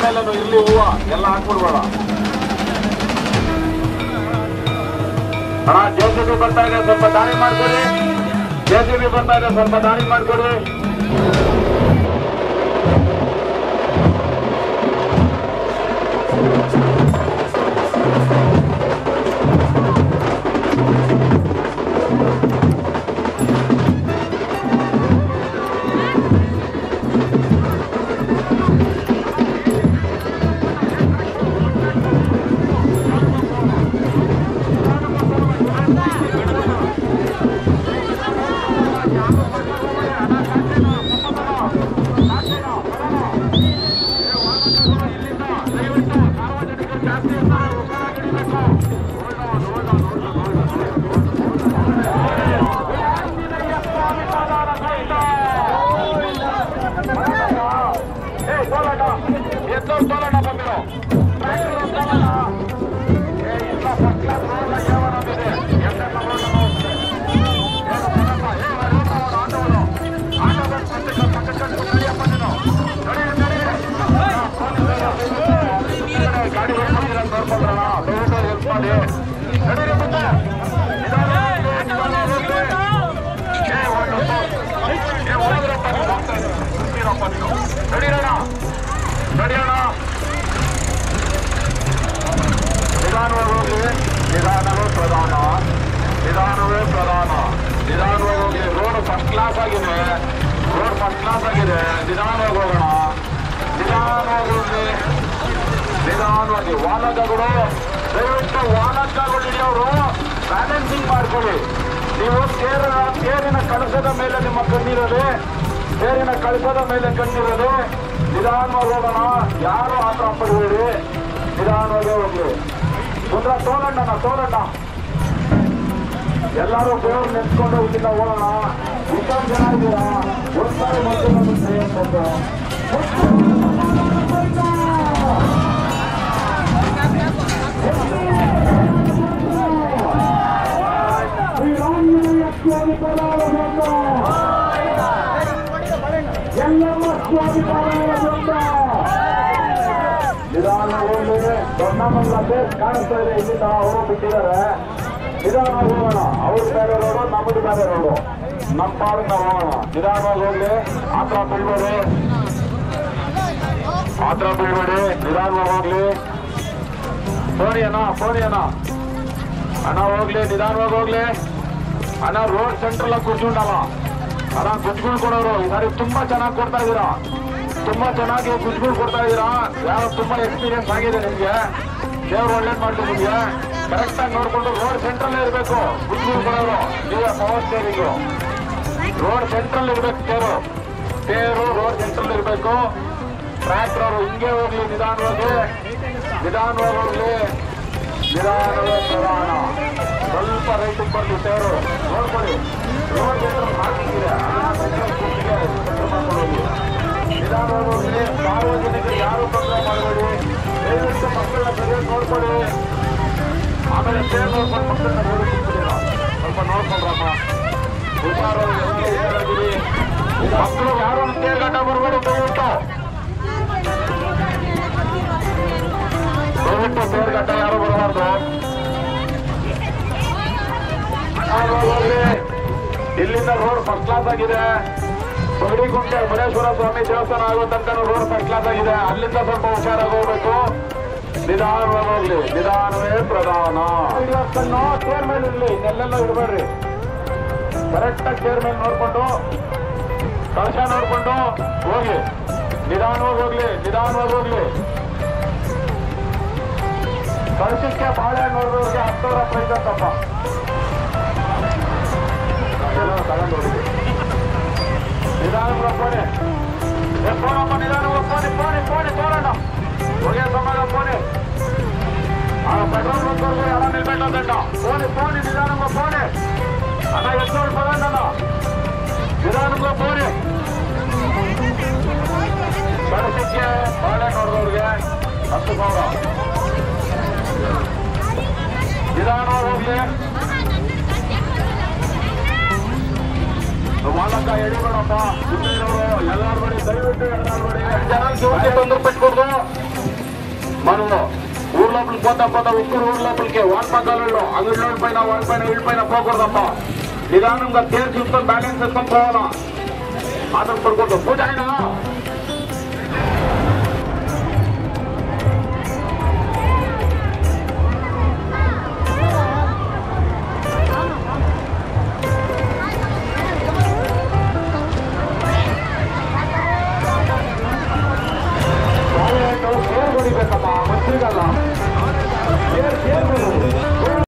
Chair ಮೇಲೂ ಇರ್ಲಿ ಹೂವ ಎಲ್ಲ ಹಾಕ್ಬಿಡ್ಬೇಡ ಅಣ್ಣ. ಜೆಸಿಬಿ ಬರ್ತಾ ಇದೆ, ಸ್ವಲ್ಪ ದಾರಿ ಮಾಡ್ಕೊಡಿ. ಜೆಸಿಬಿ ಬರ್ತಾ ಇದೆ, ಸ್ವಲ್ಪ ದಾರಿ ಮಾಡ್ಕೊಡಿ. ನಿಧಾನವೇ ಪ್ರಧಾನ. ನಿಧಾನವಾಗಿ ಹೋಗಿ. ರೋಡ್ ಫಸ್ಟ್ ಕ್ಲಾಸ್ ಆಗಿದೆ. ನಿಧಾನವಾಗಿ ಹೋಗೋಣ. ನಿಧಾನವಾಗಿ ವಾಹನಗಳು ದಯವಿಟ್ಟು ವಾಹನಗಳು ಹಿಡಿಯೋರು ಬ್ಯಾಲೆನ್ಸಿಂಗ್ ಮಾಡ್ಕೊಳ್ಳಿ. ನೀವು ತೇರಿನ ಕಳಸದ ಮೇಲೆ ನಿಮ್ಮ ಕಣ್ಣಿರೋದೆ. ನಿಧಾನವಾಗಿ ಹೋಗೋಣ. ಯಾರು ಆತರ ಪಡಬೇಡಿ. ನಿಧಾನವಾಗಿ ಹೋಗಿ. ಮುಂದ್ರ ತೋರಣ್ಣ ಎಲ್ಲರೂ ದೇವ್ರು ನೆನ್ಸ್ಕೊಂಡು ಇಲ್ಲಿಂದ ಹೋಗೋಣ. ಇಷ್ಟೊಂದು ಜನ ಇದ್ದೀರಾ, ಒಂದ್ಸಾರಿ ಮತ್ತೆ ನಿಧಾನ ಹೋಗಿ. ದೊಡ್ಡಮಲ್ಲ ಕಾಣಿಸ್ತಾ ಇದೆ. ಇಲ್ಲಿಂದ ಅವರು ಬಿಟ್ಟಿದ್ದಾರೆ. ನಿಧಾನವಾಗಿ ಹೋಗೋಣ. ಅವ್ರ ಬೇರೆ ರೋಡು, ನಮ್ಮದು ಬೇರೆ ರೋಡು. ನಮ್ಮ ಪಾಡಿಗೆ ನಾವು ಹೋಗೋಣ. ನಿಧಾನವಾಗಿ ಹೋಗ್ಲಿ. ಆತರ ಬೀಳ್ಬೇಡಿ. ನಿಧಾನವಾಗಿ ಹೋಗ್ಲಿ. ಫೋನಿ ಅಣ್ಣ ಹೋಗ್ಲಿ. ನಿಧಾನವಾಗಿ ಹೋಗ್ಲಿ ಅಣ್ಣ. ರೋಡ್ ಸೆಂಟ್ರಲ್ ಕುರ್ಚುಂಡಲ್ಲ ಅಣ್ಣ. ಕುಚ್ಗಳು ಕೊಡೋರು ಈ ಸಾರಿ ತುಂಬಾ ಚೆನ್ನಾಗಿ ಕೊಡ್ತಾ ಇದ್ದೀರಾ. ಕುಚ್ಗಳು ಕೊಡ್ತಾ ಇದ್ದೀರಾ. ಯಾರು ತುಂಬಾ ಎಕ್ಸ್ಪೀರಿಯನ್ಸ್ ಆಗಿದೆ ನಿಮ್ಗೆ. ದೇವ್ರು ಒಳ್ಳೇದ್ ಮಾಡ್ಲಿ ನಿಮ್ಗೆ. ಕರೆಕ್ಟ್ ಆಗಿ ನೋಡ್ಕೊಂಡು ರೋಡ್ ಸೆಂಟ್ರಲ್ ಇರಬೇಕು. ಕುಚ್ಗಳು ಕೊಡೋರು ನೀವೇ ಪವರ್ ಸ್ಟೇರಿಂಗು. ರೋಡ್ ಸೆಂಟ್ರಲ್ ಇರ್ಬೇಕು. ತೇರು ರೋಡ್ ಸೆಂಟ್ರಲ್ ಇರಬೇಕು. ಟ್ರ್ಯಾಕ್ಟರ್ ಅವರು ಹಿಂಗೆ ಹೋಗ್ಲಿ. ನಿಧಾನವಾಗಿ ಹೋಗ್ಲಿ. ನಿಧಾನವೇ ಪ್ರಧಾನ. ಸ್ವಲ್ಪ ರೈಟಿಗೆ ಬರ್ಲಿ. ತೇರು ನೋಡ್ಕೊಳ್ಳಿ. ರೋಡ್ ಹಾಕಿದ್ದೀರಾ. ನಿಧಾನವಾಗಿ ಹೋಗ್ಲಿ. ಸಾರ್ವಜನಿಕರು ಯಾರು ತೊಂದರೆ ಮಾಡಬೇಡಿ. ದಯವಿಟ್ಟು ಮಕ್ಕಳನ್ನ ಸರಿಯಾಗಿ ನೋಡ್ಕೊಳ್ಳಿ. ಆಮೇಲೆ ತೇರು ನೋಡ್ಕೊಂಡು ಮಕ್ಕಳನ್ನ ಸ್ವಲ್ಪ ನೋಡ್ಕೊಂಡ್ರಮ್ಮ. ಹುಷಾರಾಗಿ. ಮಕ್ಕಳು ಯಾರು ತೇರು ಗಡ್ಡ ಬರಬೇಡಿ. ದಯವಿಟ್ಟು ತೇರು ಗಡ್ಡ ಯಾರು ಬರಬಾರ್ದು. ಇಲ್ಲಿಂದ ರೋಡ್ ಫಸ್ಟ್ ಕ್ಲಾಸ್ ಆಗಿದೆ. ಬಗಡಿಗುಂಟೆ ಮುನೇಶ್ವರ ಸ್ವಾಮಿ ದೇವಸ್ಥಾನ ಆಗೋ ತನಕ ರೋಡ್ ಫಸ್ಟ್ ಕ್ಲಾಸ್ ಆಗಿದೆ. ಅಲ್ಲಿಂದ ಸ್ವಲ್ಪ ಹುಷಾರಾಗಿ ಹೋಗ್ಬೇಕು. ನಿಧಾನವಾಗಿ ಹೋಗ್ಲಿ. ನಿಧಾನವೇ ಪ್ರಧಾನ. ಚೇರ್ ಮೇಲೆ ಇರ್ಲಿ. ಇನ್ನೆಲ್ಲೆಲ್ಲ ಇಡಬೇಡ್ರಿ. ಕರೆಕ್ಟಾಗಿ ಚೇರ್ ಮೇಲೆ ನೋಡ್ಕೊಂಡು ಕಳಶ ನೋಡ್ಕೊಂಡು ಹೋಗಿ. ನಿಧಾನವಾಗಿ ಹೋಗ್ಲಿ. ಕಳಶಕ್ಕೆ ಬಾಳೆ ನೋಡಿದವ್ರಿಗೆ 10,000 ಪ್ರೈಸ್ ಅಂತಪ್ಪ. ಎಲ್ಲ ತಗೊಂಡು ಹೋಗಿ. ನಿಧಾನ ಫೋನೆ ತೋರಣ್ಣ. ಹೊಗೆ ಸಮಾನ ಫೋನೆ. ಪೆಟ್ರೋಲ್ ಬಂದವ್ರಿಗೆ ಎಲ್ಲ ನಿಲ್ಬೇಕಂತ. ಫೋನೆ ನಿಧಾನಮ್ಮ. ಫೋನೆ ಅಣ್ಣ ಎಷ್ಟು ಪದಣ್ಣ. ನಿಧಾನಮ್ಮ ಫೋನೆ. ಕಳಶಕ್ಕೆ ಬಾಳೆ ನೋಡಿದವ್ರಿಗೆ 10,000. ನಿಧಾನವಾಗಿ ಹೋಗ್ಲಿ. ವಾಲಕ ಎಡಿಬೇಡಪ್ಪ. ಎಲ್ಲಾರು ಬಡಿ. ದಯವಿಟ್ಟು ಎಲ್ಲಾರು ಬಡಿ. ಜನ 1 ರೂಪಾಯಿ ಕೊಡ್ದು. మనము ఊరు లోపలికి పోతా ఉక్కూరు ఊరు లోపలికి వాడపక్కలలో అంగడిలో పైన వాడి పైన వీళ్ళ పైన పోకూడదమ్మా. నిదానంగా తేరు చూసుకొని బ్యాలెన్స్ చేసుకొని పోవాలా. ఆధార పడుకోవద్దు. పూజ అయినా